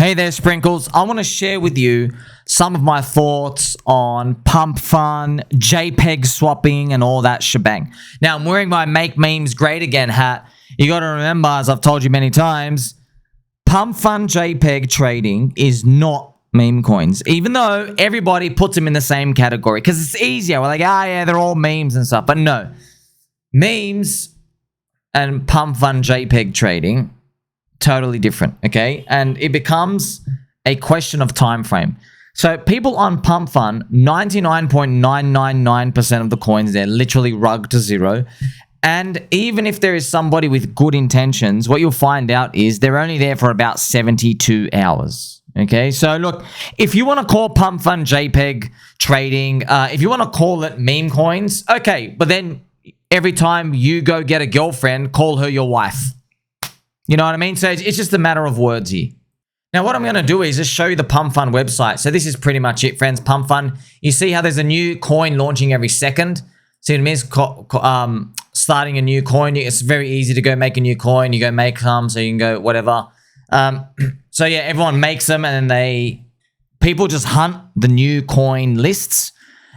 Hey there, Sprinkles. I want to share with you some of my thoughts on PumpFun, JPEG swapping, and all that shebang. Now, I'm wearing my Make Memes Great Again hat. You got to remember, as I've told you many times, PumpFun JPEG trading is not meme coins, even though everybody puts them in the same category because it's easier. We're like, yeah, they're all memes and stuff. But no, memes and PumpFun JPEG trading, totally different, okay? And it becomes a question of time frame. So people on PumpFun, 99.999% of the coins there literally rug to zero. And even if there is somebody with good intentions, what you'll find out is they're only there for about 72 hours. Okay, so look, if you want to call PumpFun JPEG trading, if you want to call it meme coins, okay, but then every time you go get a girlfriend, call her your wife. You know what I mean? So it's just a matter of words here. Now, what I'm going to do is just show you the PumpFun website. So this is pretty much it, friends. PumpFun. You see how there's a new coin launching every second. See what I mean? Starting a new coin. It's very easy to go make a new coin. You go make some, so you can go whatever. So yeah, everyone makes them, and then people just hunt the new coin lists,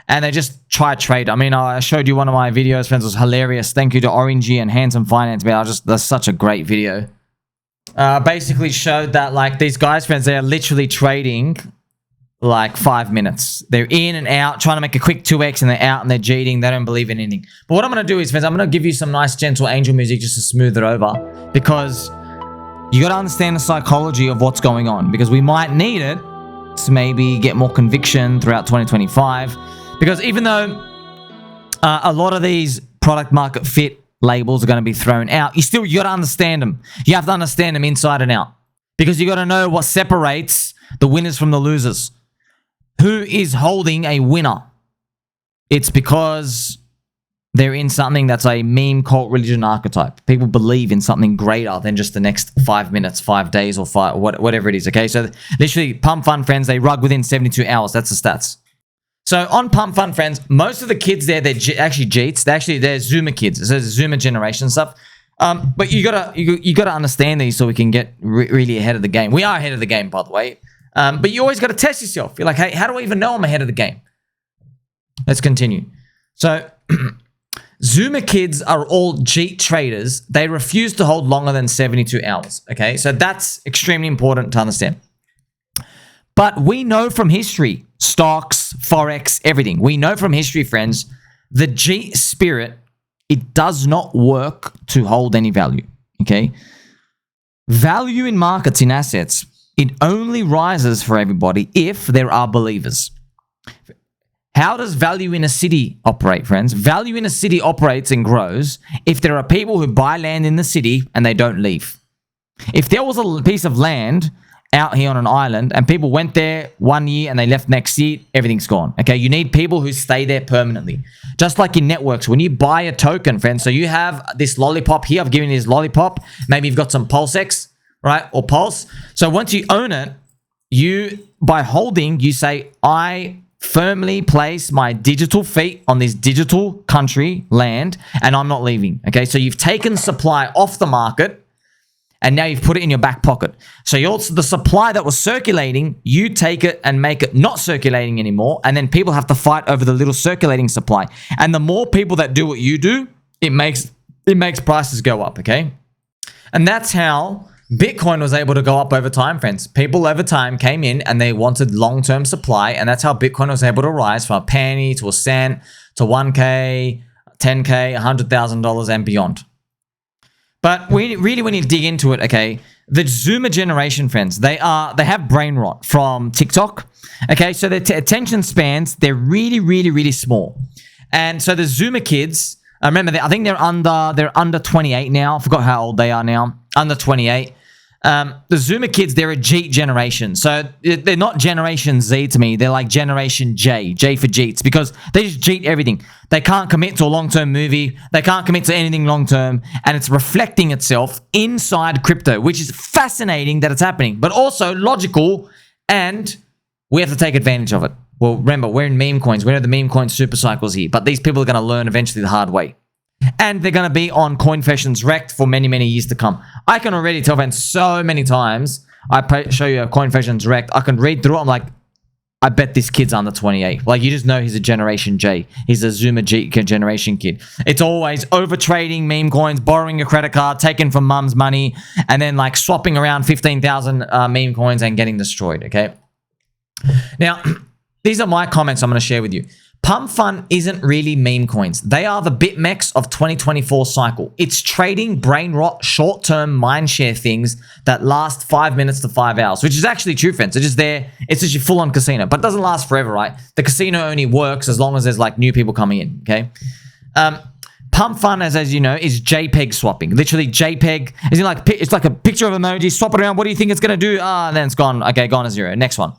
and they just try to trade. I mean, I showed you one of my videos, friends. It was hilarious. Thank you to Orangey and Handsome Finance, man. That's such a great video. Basically showed that like these guys, friends, they are literally trading like 5 minutes. They're in and out, trying to make a quick 2x, and they're out and they're jeeting. They don't believe in anything. But what I'm going to do is, friends, I'm going to give you some nice gentle angel music just to smooth it over, because you got to understand the psychology of what's going on, because we might need it to maybe get more conviction throughout 2025. Because even though a lot of these product market fit labels are going to be thrown out, you got to understand them. You have to understand them inside and out, because you got to know what separates the winners from the losers. Who is holding a winner? It's because they're in something that's a meme cult religion archetype. People believe in something greater than just the next 5 minutes, 5 days, or whatever it is. Okay, so literally, PumpFun, friends, they rug within 72 hours. That's the stats. So on PumpFun, friends, most of the kids there, they're actually Jeets. They're Zoomer kids. So Zoomer generation stuff. But you gotta understand these so we can get really ahead of the game. We are ahead of the game, by the way. But you always got to test yourself. You're like, hey, how do I even know I'm ahead of the game? Let's continue. So Zoomer kids are all Jeet traders. They refuse to hold longer than 72 hours. Okay, so that's extremely important to understand. But we know from history, stocks, forex, everything. We know from history, friends, the Jeet spirit, it does not work to hold any value. Okay, value in markets, in assets, it only rises for everybody if there are believers. How does value in a city operate, friends? Value in a city operates and grows if there are people who buy land in the city and they don't leave. If there was a piece of land out here on an island and people went there 1 year and they left next year, everything's gone. Okay, you need people who stay there permanently. Just like in networks, when you buy a token, friends, so you have this lollipop here. I've given you this lollipop. Maybe you've got some PulseX, right? Or Pulse. So once you own it, by holding, you say, I firmly place my digital feet on this digital country land, and I'm not leaving. Okay, so you've taken supply off the market, and now you've put it in your back pocket. So the supply that was circulating, you take it and make it not circulating anymore, and then people have to fight over the little circulating supply. And the more people that do what you do, it makes prices go up. Okay, and that's how Bitcoin was able to go up over time, friends. People over time came in and they wanted long-term supply, and that's how Bitcoin was able to rise from a penny to a cent to 1K, 10K, $100,000 and beyond. But really, when you dig into it, okay, the Zoomer generation, friends, they have brain rot from TikTok. Okay, so their attention spans, they're really, really, really small. And so the Zoomer kids, remember, I think they're under 28 now. I forgot how old they are now. Under 28. The Zoomer kids, they're a Jeet generation. So they're not Generation Z to me. They're like Generation J for Jeets, because they just Jeet everything. They can't commit to a long-term movie. They can't commit to anything long-term. And it's reflecting itself inside crypto, which is fascinating that it's happening, but also logical, and we have to take advantage of it. Well, remember, we're in meme coins. We know the meme coin super cycles here, but these people are going to learn eventually the hard way. And they're going to be on CoinFessions Rect for many, many years to come. I can already tell, friends, so many times show you a coin inflation direct. I can read through it. I'm like, I bet this kid's under 28. Like, you just know he's a Generation J. He's a Zoomer Jeet generation kid. It's always over trading meme coins, borrowing a credit card, taking from mum's money, and then like swapping around 15,000 meme coins and getting destroyed, okay? Now, these are my comments I'm going to share with you. PumpFun isn't really meme coins. They are the BitMEX of 2024 cycle. It's trading brain rot, short-term mindshare things that last 5 minutes to 5 hours, which is actually true, friends. It's just there. It's just your full-on casino, but it doesn't last forever, right? The casino only works as long as there's like new people coming in, okay? PumpFun, as you know, is JPEG swapping. Literally JPEG. It's like a picture of an emoji. Swap it around. What do you think it's going to do? And then it's gone. Okay, gone to zero. Next one.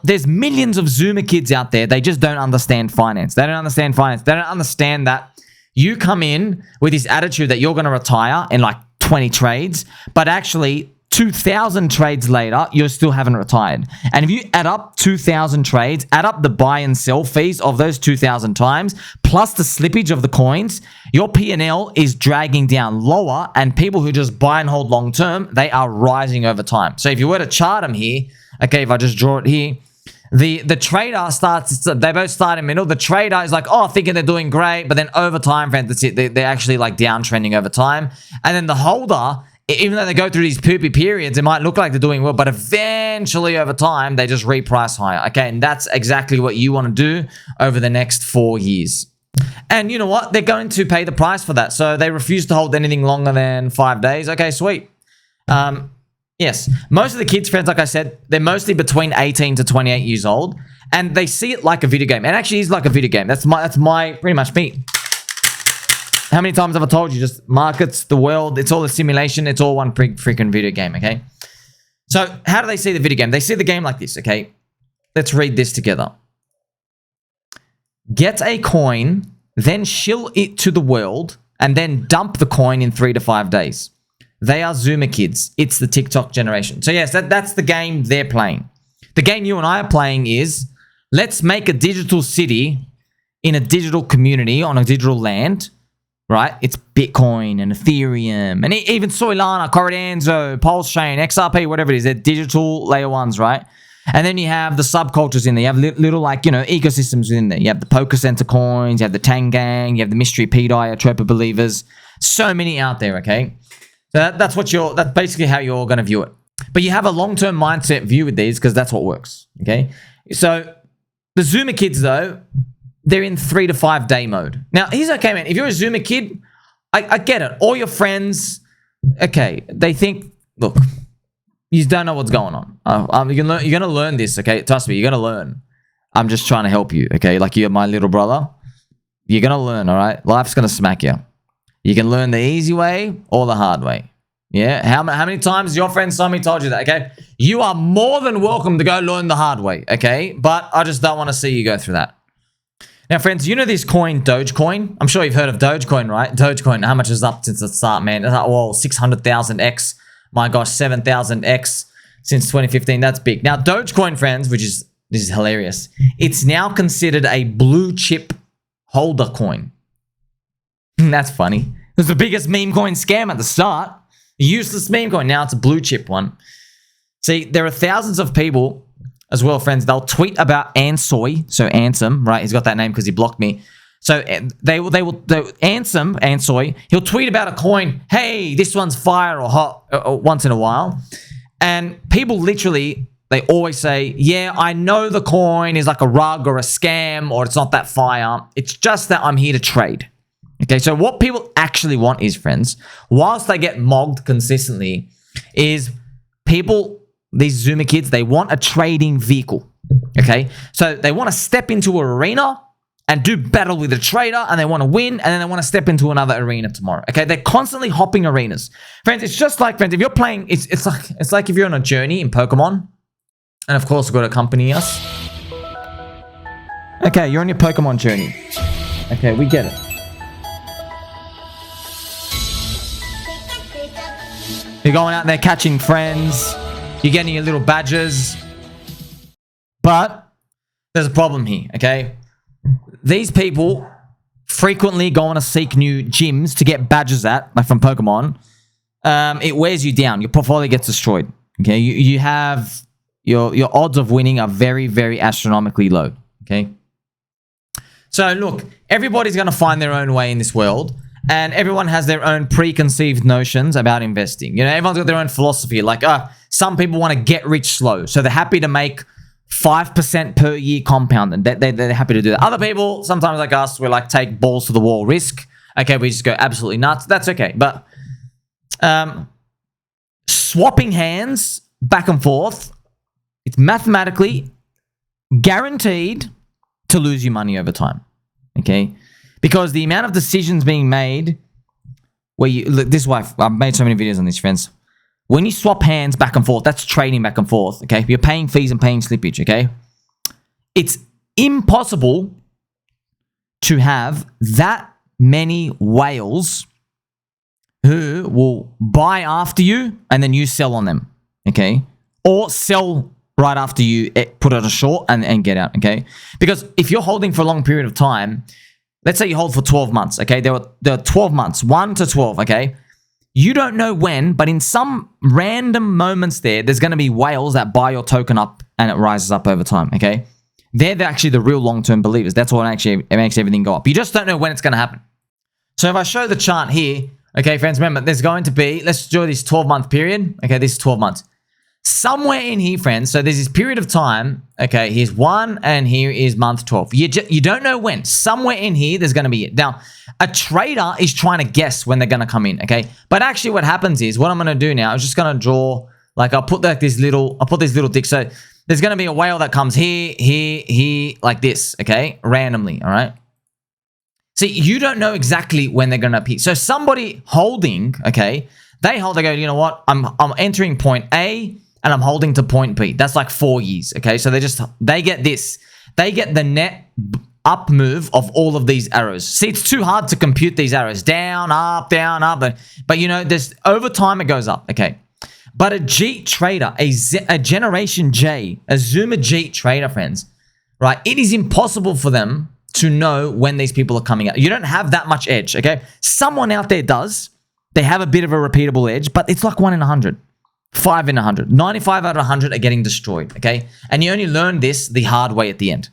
There's millions of Zoomer kids out there. They just don't understand finance. They don't understand finance. They don't understand that you come in with this attitude that you're going to retire in like 20 trades, but actually 2,000 trades later, you still haven't retired. And if you add up 2,000 trades, add up the buy and sell fees of those 2,000 times, plus the slippage of the coins, your P&L is dragging down lower, and people who just buy and hold long term, they are rising over time. So if you were to chart them here, okay, if I just draw it here, the trader starts, they both start in the middle. The trader is like, oh, thinking they're doing great, but then over time, friends, that's it. They're actually like downtrending over time. And then the holder, even though they go through these poopy periods, it might look like they're doing well, but eventually over time, they just reprice higher. Okay, and that's exactly what you want to do over the next 4 years. And you know what? They're going to pay the price for that. So they refuse to hold anything longer than 5 days. Okay, sweet. Yes, most of the kids, friends, like I said, they're mostly between 18 to 28 years old, and they see it like a video game. And actually, it's like a video game. That's my pretty much me. How many times have I told you? Just markets, the world, it's all a simulation. It's all one freaking video game, okay? So how do they see the video game? They see the game like this, okay? Let's read this together. Get a coin, then shill it to the world, and then dump the coin in 3 to 5 days. They are Zoomer kids. It's the TikTok generation. So yes, that's the game they're playing. The game you and I are playing is, let's make a digital city in a digital community on a digital land, right? It's Bitcoin and Ethereum and even Soylana, Corridanzo, Pulse Chain, XRP, whatever it is. They're digital layer ones, right? And then you have the subcultures in there. You have little like, you know, ecosystems in there. You have the Poker Center coins, you have the Tang Gang, you have the Mystery PDI, Tropa Believers. So many out there, okay? So that's basically how you're going to view it. But you have a long-term mindset view with these because that's what works, okay? So the Zoomer kids, though, they're in 3 to 5 day mode. Now, here's okay, man. If you're a Zoomer kid, I get it. All your friends, okay, they think, look, you don't know what's going on. You're going to learn this, okay? Trust me, you're going to learn. I'm just trying to help you, okay? Like you're my little brother. You're going to learn, all right? Life's going to smack you. You can learn the easy way or the hard way. Yeah? How many times your friend Sammy told you that, okay? You are more than welcome to go learn the hard way, okay? But I just don't want to see you go through that. Now, friends, you know this coin, DogeCoin? I'm sure you've heard of DogeCoin, right? DogeCoin, how much is up since the start, man? It's like, whoa, 600,000x. My gosh, 7,000x since 2015. That's big. Now, DogeCoin, friends, this is hilarious. It's now considered a blue chip holder coin. That's funny. It was the biggest meme coin scam at the start. A useless meme coin. Now it's a blue chip one. See, there are thousands of people as well, friends. They'll tweet about Ansoy. So Ansem, right? He's got that name because he blocked me. So they will Ansoy, he'll tweet about a coin. Hey, this one's fire or hot once in a while. And people literally, they always say, yeah, I know the coin is like a rug or a scam or it's not that fire. It's just that I'm here to trade. Okay, so what people actually want is, friends, whilst they get mogged consistently, is people, these Zoomer kids, they want a trading vehicle. Okay, so they want to step into an arena and do battle with a trader, and they want to win, and then they want to step into another arena tomorrow. Okay, they're constantly hopping arenas. Friends, it's just like, friends, if you're playing, it's like if you're on a journey in Pokemon, and of course, we've got to accompany us. Okay, you're on your Pokemon journey. Okay, we get it. You're going out there catching friends. You're getting your little badges. But there's a problem here, okay? These people frequently go on to seek new gyms to get badges at, like from Pokemon. It wears you down. Your portfolio gets destroyed, Okay, you have your odds of winning are very, very astronomically low. Okay, so look, everybody's going to find their own way in this world, and everyone has their own preconceived notions about investing. You know, everyone's got their own philosophy. Like, some people want to get rich slow, so they're happy to make 5% per year compounding. They're happy to do that. Other people, sometimes like us, we like take balls to the wall risk. Okay, we just go absolutely nuts. That's okay, but swapping hands back and forth, it's mathematically guaranteed to lose you money over time. Okay, because the amount of decisions being made where you look, this is why I've made so many videos on this, friends. When you swap hands back and forth, that's trading back and forth. Okay, you're paying fees and paying slippage. Okay, it's impossible to have that many whales who will buy after you and then you sell on them. Okay, or sell right after you put it a short and get out. Okay, because if you're holding for a long period of time, let's say you hold for 12 months. Okay, there are 12 months, 1 to 12. Okay, you don't know when, but in some random moments there's going to be whales that buy your token up and it rises up over time. Okay, they're actually the real long-term believers. That's what actually makes everything go up. You just don't know when it's going to happen. So if I show the chart here, okay, friends, remember, there's going to be, let's do this 12-month period. Okay, this is 12 months. Somewhere in here, friends, so there's this period of time. Okay, here's 1 and here is month 12. You don't know when. Somewhere in here, there's going to be it. Now, a trader is trying to guess when they're going to come in, okay? But actually what happens is, what I'm going to do now is just going to draw, like I'll put this little tick. So there's going to be a whale that comes here, like this, okay? Randomly, all right? See, you don't know exactly when they're going to appear. So somebody holding, okay, they go, you know what? I'm entering point A and I'm holding to point B. That's like 4 years, okay? So they get this. They get the net up move of all of these arrows. See, it's too hard to compute these arrows. Down, up, but you know, there's over time it goes up, okay? But a Jeet trader, a Generation J, a Zoomer Jeet trader, friends, right? It is impossible for them to know when these people are coming out. You don't have that much edge, okay? Someone out there does. They have a bit of a repeatable edge, but it's like 1 in 100. 5 in 100. 95 out of 100 are getting destroyed, okay? And you only learn this the hard way at the end.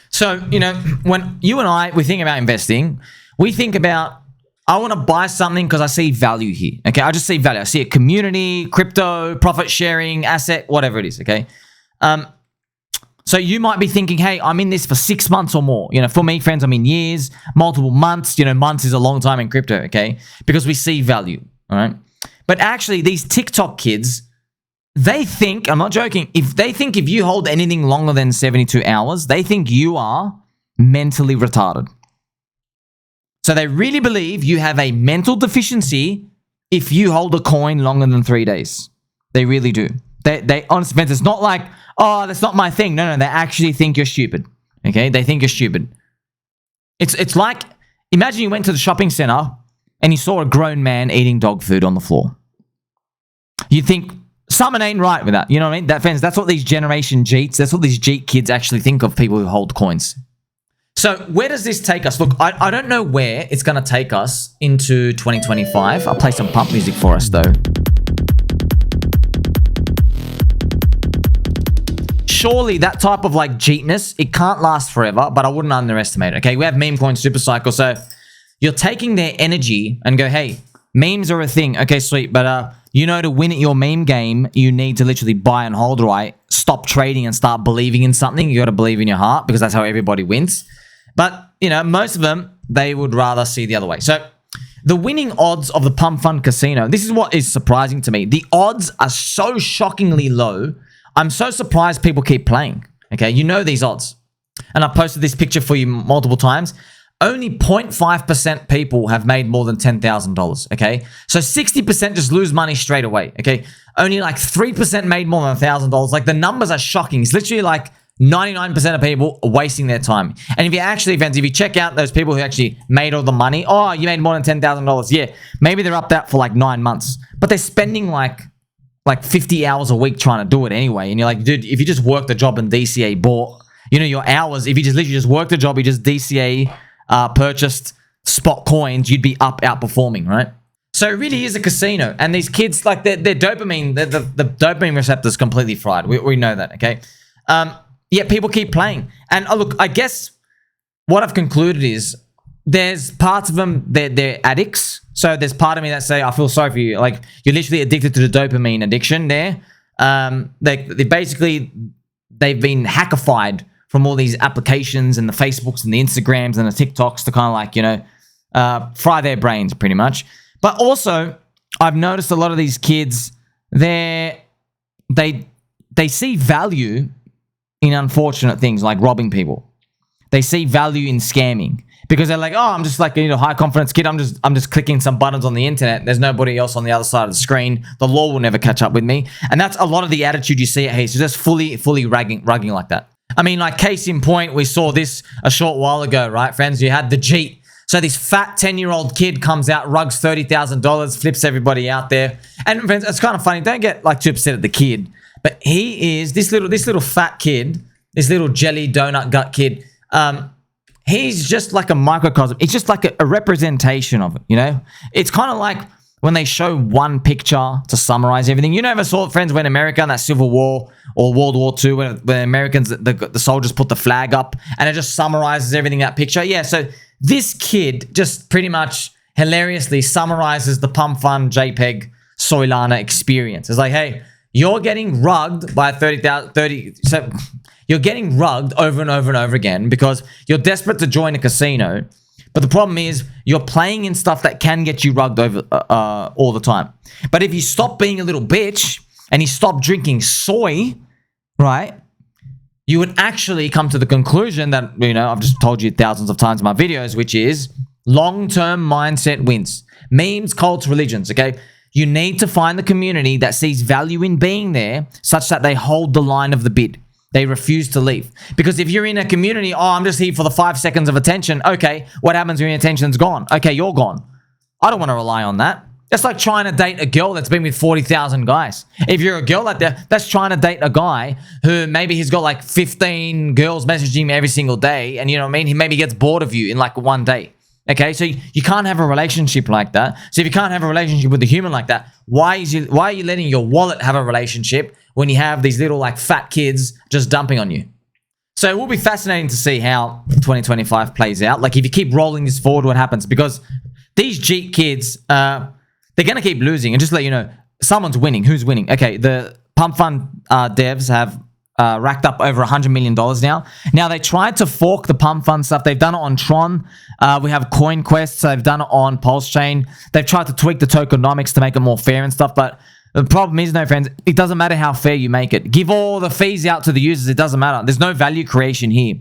So, you know, when you and I, we think about investing, we think about, I want to buy something because I see value here, okay? I just see value. I see a community, crypto, profit sharing, asset, whatever it is, okay? So you might be thinking, hey, I'm in this for 6 months or more. You know, for me, friends, I'm in years, multiple months. You know, months is a long time in crypto, okay? Because we see value, all right? But actually, these TikTok kids, they think, I'm not joking, if you hold anything longer than 72 hours, they think you are mentally retarded. So they really believe you have a mental deficiency if you hold a coin longer than 3 days. They really do. They honestly, it's not like, oh, that's not my thing. No, they actually think you're stupid. Okay? They think you're stupid. It's like, imagine you went to the shopping center and you saw a grown man eating dog food on the floor. You'd think, something ain't right with that. You know what I mean? That's what these Generation Jeets, that's what these Jeet kids actually think of people who hold coins. So where does this take us? Look, I don't know where it's going to take us into 2025. I'll play some pump music for us, though. Surely that type of like Jeetness, it can't last forever, but I wouldn't underestimate it. Okay, we have MemeCoins super cycle, so you're taking their energy and go, hey, memes are a thing. Okay, sweet, but you know, to win at your meme game, you need to literally buy and hold, right? Stop trading and start believing in something. You got to believe in your heart because that's how everybody wins. But you know, most of them, they would rather see the other way. So the winning odds of the PumpFun casino, this is what is surprising to me. The odds are so shockingly low. I'm so surprised people keep playing. Okay, you know these odds. And I posted this picture for you multiple times. Only 0.5% people have made more than $10,000, okay? So 60% just lose money straight away, okay? Only like 3% made more than $1,000. Like the numbers are shocking. It's literally like 99% of people are wasting their time. And if you actually, friends, if you check out those people who actually made all the money, oh, you made more than $10,000. Yeah, maybe they're up that for like 9 months. But they're spending like 50 hours a week trying to do it anyway. And you're like, dude, if you just work the job and DCA bought, you know, your hours, if you just literally just work the job, you just DCA purchased spot coins, you'd be outperforming, right? So it really is a casino. And these kids, like their dopamine, the dopamine receptor is completely fried. We know that, okay? Yet people keep playing. And look, I guess what I've concluded is there's parts of them, they're addicts. So there's part of me that say, I feel sorry for you. Like, you're literally addicted to the dopamine addiction there. They basically, they've been hackified from all these applications and the Facebooks and the Instagrams and the TikToks to kind of like, you know, fry their brains pretty much. But also, I've noticed a lot of these kids, they see value in unfortunate things like robbing people. They see value in scamming because they're like, oh, I'm just like, you know, high confidence kid. I'm just clicking some buttons on the internet. There's nobody else on the other side of the screen. The law will never catch up with me. And that's a lot of the attitude you see at Hayes. So just fully rugging like that. I mean, like case in point, we saw this a short while ago, right, friends? You had the Jeet. So this fat 10-year-old kid comes out, rugs $30,000, flips everybody out there. And friends, it's kind of funny. Don't get like too upset at the kid. But he is this little fat kid, this little jelly donut gut kid. He's just like a microcosm. It's just like a representation of it, you know? It's kind of like when they show one picture to summarize everything. You never saw, friends, when America in that Civil War or World War II, when Americans, the soldiers put the flag up and it just summarizes everything in that picture. Yeah, so this kid just pretty much hilariously summarizes the PumpFun JPEG Soylana experience. It's like, hey, you're getting rugged by 30. So you're getting rugged over and over and over again because you're desperate to join a casino. But the problem is you're playing in stuff that can get you rugged over all the time. But if you stop being a little bitch and you stop drinking soy, right, you would actually come to the conclusion that, you know, I've just told you thousands of times in my videos, which is long-term mindset wins. Memes, cults, religions, okay? You need to find the community that sees value in being there such that they hold the line of the bid. They refuse to leave. Because if you're in a community, oh, I'm just here for the 5 seconds of attention. Okay, what happens when your attention's gone? Okay, you're gone. I don't want to rely on that. That's like trying to date a girl that's been with 40,000 guys. If you're a girl out there, that's trying to date a guy who maybe he's got like 15 girls messaging him every single day. And you know what I mean? He maybe gets bored of you in like one day. Okay, so you can't have a relationship like that. So if you can't have a relationship with a human like that, why are you letting your wallet have a relationship when you have these little like fat kids just dumping on you? So it will be fascinating to see how 2025 plays out. Like if you keep rolling this forward, what happens? Because these Jeet kids, they're going to keep losing. And just to let you know, someone's winning. Who's winning? Okay, the PumpFun devs have racked up over $100 million now. Now, they tried to fork the PumpFun stuff. They've done it on Tron. We have CoinQuest. So they've done it on Pulse Chain. They've tried to tweak the tokenomics to make it more fair and stuff. But the problem is, no, friends, it doesn't matter how fair you make it. Give all the fees out to the users. It doesn't matter. There's no value creation here.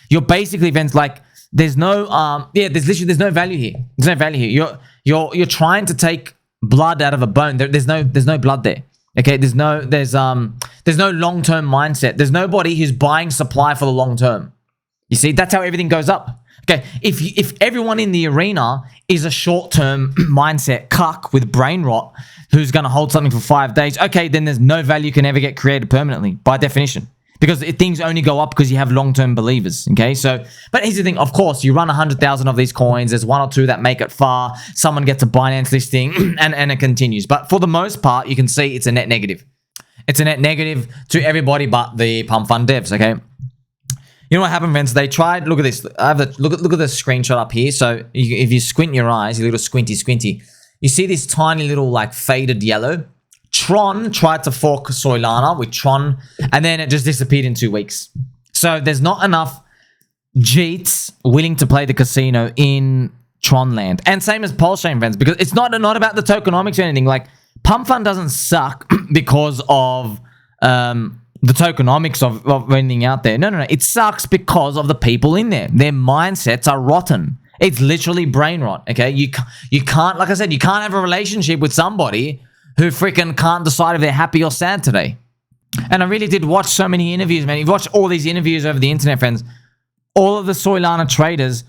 You're basically, friends, like, there's no, there's no value here. There's no value here. You're trying to take blood out of a bone. There's no blood there. Okay, there's no long-term mindset. There's nobody who's buying supply for the long term. You see, that's how everything goes up. Okay, if everyone in the arena is a short-term mindset cuck with brain rot who's going to hold something for 5 days, okay, then there's no value can ever get created permanently by definition. Because things only go up because you have long-term believers, okay? So, but here's the thing. Of course, you run 100,000 of these coins. There's one or two that make it far. Someone gets a Binance listing, and it continues. But for the most part, you can see it's a net negative. It's a net negative to everybody but the PumpFun devs, okay? You know what happened, friends? They tried. Look at this. I have look at the screenshot up here. So if you squint your eyes, your little squinty, you see this tiny little like faded yellow. Tron tried to fork Soylana with Tron, and then it just disappeared in 2 weeks. So there's not enough Jeets willing to play the casino in Tron land. And same as Pulse Chain, friends, because it's not about the tokenomics or anything. Like, PumpFun doesn't suck because of the tokenomics of anything out there. No. It sucks because of the people in there. Their mindsets are rotten. It's literally brain rot, okay? You can't, like I said, you can't have a relationship with somebody who freaking can't decide if they're happy or sad today. And I really did watch so many interviews, man. You've watched all these interviews over the internet, friends. All of the Soylana traders,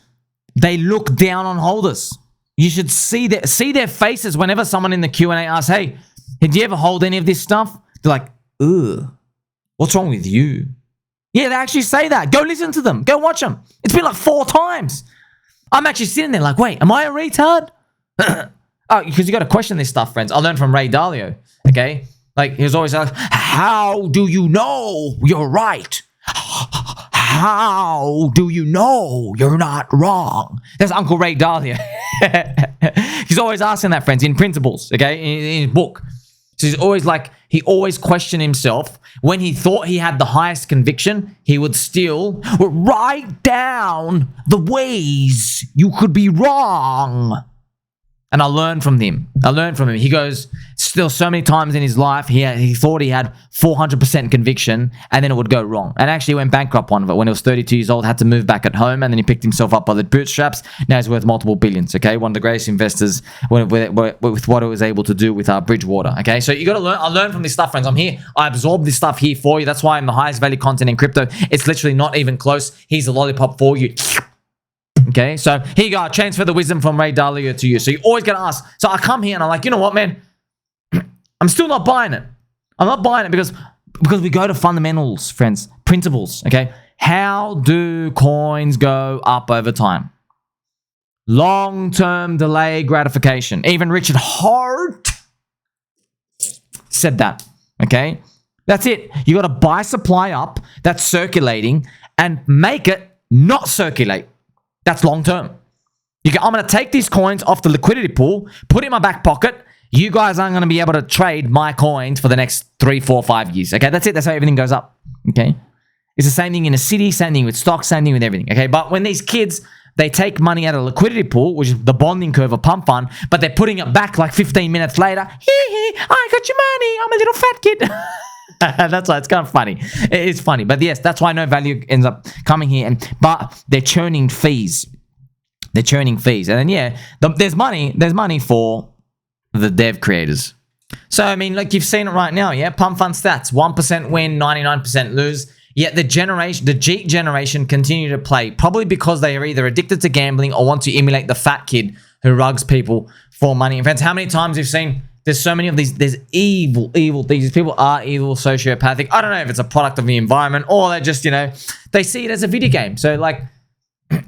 they look down on holders. You should see their faces whenever someone in the Q&A asks, hey, did you ever hold any of this stuff? They're like, ugh, what's wrong with you? Yeah, they actually say that. Go listen to them. Go watch them. It's been like 4 times. I'm actually sitting there like, wait, am I a retard? Oh, because you got to question this stuff, friends. I learned from Ray Dalio, okay? Like, he was always like, how do you know you're right? How do you know you're not wrong? That's Uncle Ray Dalio. He's always asking that, friends, in Principles, okay? In his book. So he's always like, he always questioned himself. When he thought he had the highest conviction, he would still write down the ways you could be wrong. And I learned from him. He goes, still so many times in his life, he thought he had 400% conviction, and then it would go wrong. And actually went bankrupt one of it when he was 32 years old, had to move back at home, and then he picked himself up by the bootstraps. Now he's worth multiple billions, okay? One of the greatest investors with what it was able to do with Bridgewater, okay? So you got to learn. I learned from this stuff, friends. I'm here. I absorb this stuff here for you. That's why I'm the highest value content in crypto. It's literally not even close. Here's a lollipop for you. Okay, so here you go. I transfer the wisdom from Ray Dalio to you. So you always got to ask. So I come here and I'm like, you know what, man? I'm still not buying it. I'm not buying it because we go to fundamentals, friends. Principles, okay? How do coins go up over time? Long-term delay gratification. Even Richard Hart said that, okay? That's it. You got to buy supply up that's circulating and make it not circulate. That's long term. I'm going to take these coins off the liquidity pool, put it in my back pocket. You guys aren't going to be able to trade my coins for the next 3, 4, 5 years. Okay, that's it. That's how everything goes up. Okay, it's the same thing in a city, same thing with stocks, same thing with everything. Okay, but when these kids, they take money out of the liquidity pool, which is the bonding curve of PumpFun, but they're putting it back like 15 minutes later. Hee, I got your money. I'm a little fat kid. That's why it's kind of funny. It's funny, but yes, that's why no value ends up coming here. But they're churning fees. And then yeah, there's money for the dev creators. So I mean, like you've seen it right now. Yeah, PumpFun stats: 1% win, 99% lose. Yet the Jeet generation continue to play, probably because they are either addicted to gambling or want to emulate the fat kid who rugs people for money. In fact, how many times you've seen? There's so many of these. There's evil things. These people are evil, sociopathic. I don't know if it's a product of the environment or they're just, they see it as a video game. So like,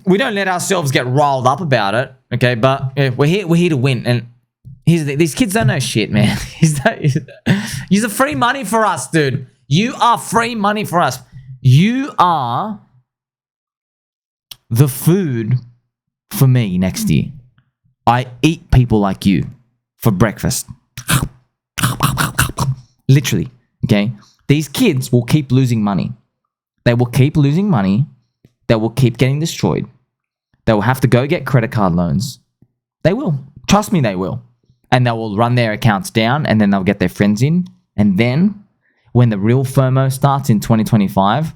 we don't let ourselves get riled up about it, okay? But yeah, we're here to win. And these kids don't know shit, man. You're free money for us, dude. You are free money for us. You are the food for me next year. I eat people like you for breakfast. Literally, okay? These kids will keep losing money. They will keep losing money. They will keep getting destroyed. They will have to go get credit card loans. They will. Trust me, they will. And they will run their accounts down, and then they'll get their friends in. And then, when the real FOMO starts in 2025,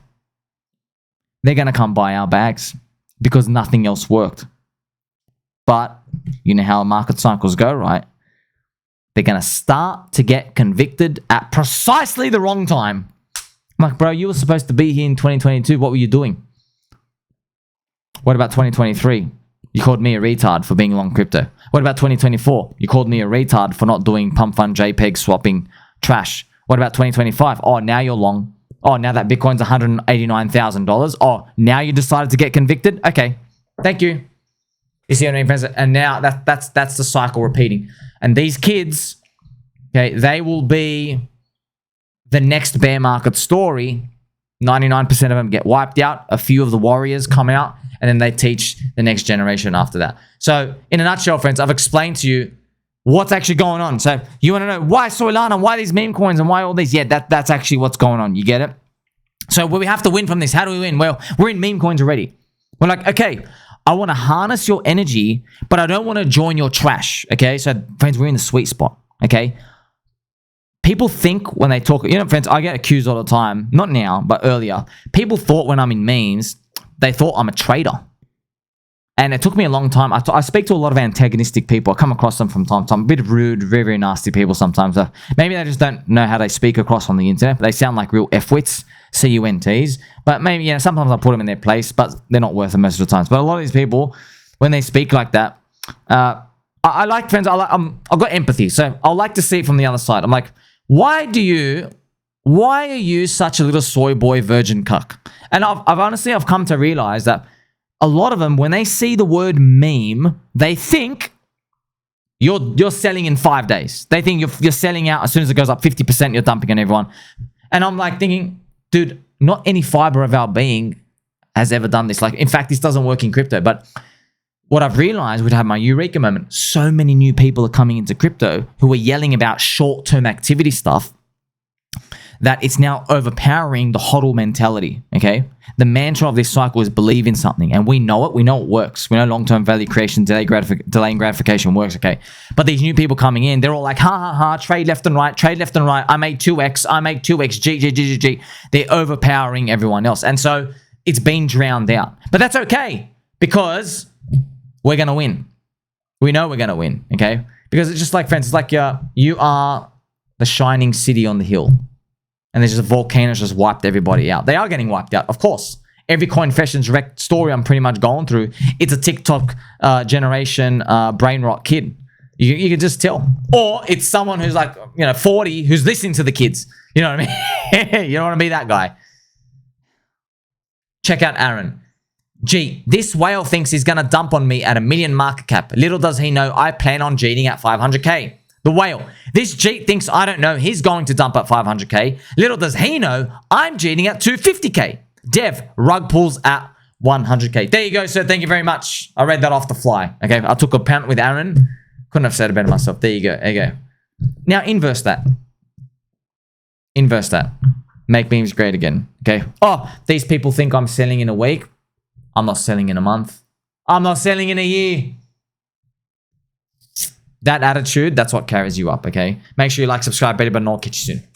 they're going to come buy our bags because nothing else worked. But you know how market cycles go, right? They're going to start to get convicted at precisely the wrong time. I'm like, bro, you were supposed to be here in 2022. What were you doing? What about 2023? You called me a retard for being long crypto. What about 2024? You called me a retard for not doing PumpFun JPEG swapping trash. What about 2025? Oh, now you're long. Oh, now that Bitcoin's $189,000. Oh, now you decided to get convicted? Okay, thank you. You see what I mean, friends? And now that's the cycle repeating. And these kids, okay, they will be the next bear market story. 99% of them get wiped out. A few of the warriors come out, and then they teach the next generation after that. So, in a nutshell, friends, I've explained to you what's actually going on. So, you want to know why Soylana, why these meme coins, and why all these? Yeah, that's actually what's going on. You get it? So, we have to win from this. How do we win? Well, we're in meme coins already. We're like, okay, I want to harness your energy, but I don't want to join your trash. Okay, so friends, we're in the sweet spot. Okay, people think when they talk, friends, I get accused all the time, not now, but earlier. People thought when I'm in memes, they thought I'm a trader. And it took me a long time. I speak to a lot of antagonistic people. I come across them from time to time. A bit rude, very, very nasty people sometimes. Maybe they just don't know how they speak across on the internet. But they sound like real F-wits, C-U-N-Ts. But maybe, sometimes I put them in their place, but they're not worth it most of the times. But a lot of these people, when they speak like that, I like, friends, I've got empathy. So I like to see it from the other side. I'm like, why are you such a little soy boy virgin cuck? And I've come to realize that a lot of them, when they see the word meme, they think You're selling in 5 days. They think you're selling out as soon as it goes up 50%, you're dumping on everyone. And I'm like thinking, dude, not any fiber of our being has ever done this. Like, in fact, this doesn't work in crypto. But what I've realized would have my eureka moment. So many new people are coming into crypto who are yelling about short-term activity stuff that it's now overpowering the hodl mentality, okay? The mantra of this cycle is believe in something, and we know it. We know it works. We know long-term value creation, delaying gratification works, okay? But these new people coming in, they're all like, ha, ha, ha, trade left and right, trade left and right. I made 2x, I made 2x, G. They're overpowering everyone else. And so it's been drowned out. But that's okay, because we're going to win. We know we're going to win, okay? Because it's just like, friends, it's like you are the shining city on the hill. And there's just a volcano just wiped everybody out. They are getting wiped out, of course. Every CoinFessions wrecked story I'm pretty much going through, it's a TikTok generation brain rot kid. You can just tell. Or it's someone who's like, 40, who's listening to the kids. You know what I mean? You don't want to be that guy. Check out Aaron. Jeet, this whale thinks he's going to dump on me at $1 million market cap. Little does he know I plan on jeeting at 500K. The whale. This Jeet thinks I don't know he's going to dump at 500K. Little does he know I'm jeeting at 250K. Dev, rug pulls at 100K. There you go, sir. Thank you very much. I read that off the fly. Okay, I took a punt with Aaron. Couldn't have said it better myself. There you go. There you go. Now inverse that. Inverse that. Make memes great again. Okay. Oh, these people think I'm selling in a week. I'm not selling in a month. I'm not selling in a year. That attitude, that's what carries you up, okay? Make sure you like, subscribe, better, but I'll catch you soon.